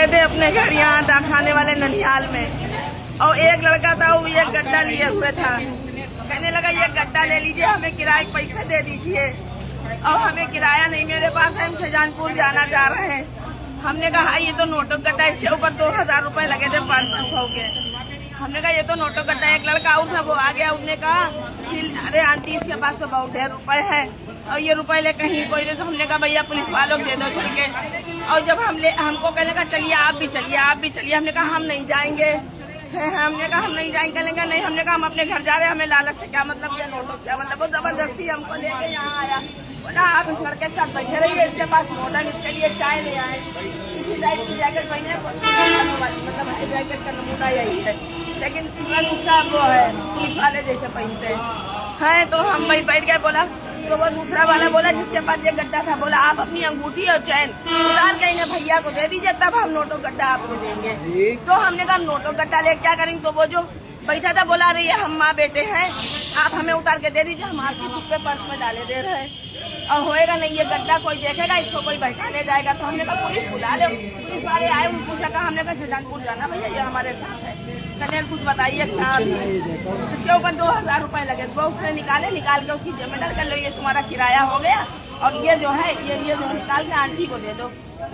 गए थे अपने घर यहाँ डाकखाने वाले ननिहाल में, और एक लड़का था वो एक गड्ढा लिए हुए था। कहने लगा ये गड्ढा ले लीजिए, हमें किराए के पैसे दे दीजिए। और हमें किराया नहीं मेरे पास है, हम शाहजहानपुर जाना चाह रहे हैं। हमने कहा ये तो नोटो गड्ढा, इसके ऊपर 2000 रुपए लगे थे 500 के। हमने कहा ये तो नोटो गड्ढा। एक लड़का और था वो आ गया, उसने कहा अरे आंटी इसके पास तो बहुत ढेर रुपए है और ये रुपए ले कहीं कोई नहीं। तो हमने कहा भैया पुलिस वालों को दे दो चल के। और जब हमको कहने का चलिए आप भी चलिए। हमने कहा हम नहीं जाएंगे। हमने कहा हम नहीं जाएंगे। कहने नहीं, हमने कहा हम अपने घर जा रहे हैं, हमें लालच से क्या मतलब, क्या नोटों से क्या मतलब। वो जबरदस्ती हमको लेके यहाँ आया, बोला आप इस लड़के के साथ बैठे रहिए, इसके पास नोट है, इसके लिए चाय ले आए। इसी टाइप की जैकेट पहने, मतलब जैकेट का नमूना यही है, लेकिन तुरंत उसका वो है पुलिस वाले जैसे पहनते हैं। तो हम वही बैठ गए। बोला तो वो दूसरा वाला बोला जिसके पास ये गड्ढा था, बोला आप अपनी अंगूठी और चैन उतार के इन्हें भैया को दे दीजिए, तब हम नोटो गड्ढा आपको देंगे। तो हमने कहा नोटो गड्ढा ले क्या करेंगे। तो वो जो बैठा था बोला रही है हम माँ बेटे हैं, आप हमें उतार के दे दीजिए, हम आपके चुप्पे पर्स में डाले दे रहे हैं और होएगा नहीं ये गड्ढा, कोई देखेगा इसको कोई बैठा ले जाएगा। तो हमने कहा पुलिस बुला लो। पुलिस वाले आए, उनको पूछा कहा, हमने कहा शाहजहानपुर जाना भैया, ये हमारे साथ है। कल्याण कुछ बताइए क्या अभी। इसके ऊपर 2000 रुपए लगे। वो उसने निकाल के उसकी जेब में डाल कर लो, ये तुम्हारा किराया हो गया और ये जो है ये जो निकाल के आंटी को दे दो।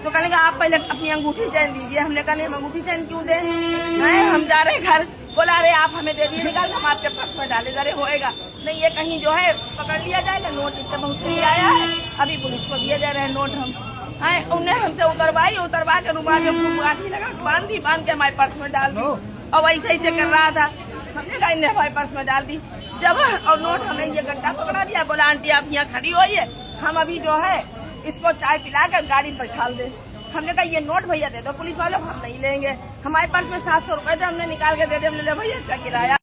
तो कहने का आप पहले अपनी अंगूठी चैन दीजिए। हमने कहा नहीं हम अंगूठी चैन क्यों दे, हम जा रहे घर। बोला अरे आप हमें दे दिए निकाल, हम आपके पर्स में डाले जा रहे, होएगा नहीं ये कहीं जो है पकड़ लिया जाएगा। नोट इतना बहुत नहीं आया है, अभी पुलिस को दिए जा रहे हैं नोट। हम उन्हें हमसे उतरवा के रुमाल में गाठी लगा बांध के हमारे पर्स में डाल दी और वैसे ऐसे कर रहा था। हमने कहा इन्हें हमारे पर्स में डाल दी जब, और नोट हमें ये गड्ढा पकड़ा दिया। बोला आंटी आप यहाँ खड़ी होइए, हम अभी जो है इसको चाय पिला कर गाड़ी पर बैठा दे। हमने कहा ये नोट भैया दे दो पुलिस वालों को, हम नहीं लेंगे। हमारे पास में 700 रुपए थे, हमने निकाल के दे दिए। हमने भैया इसका किराया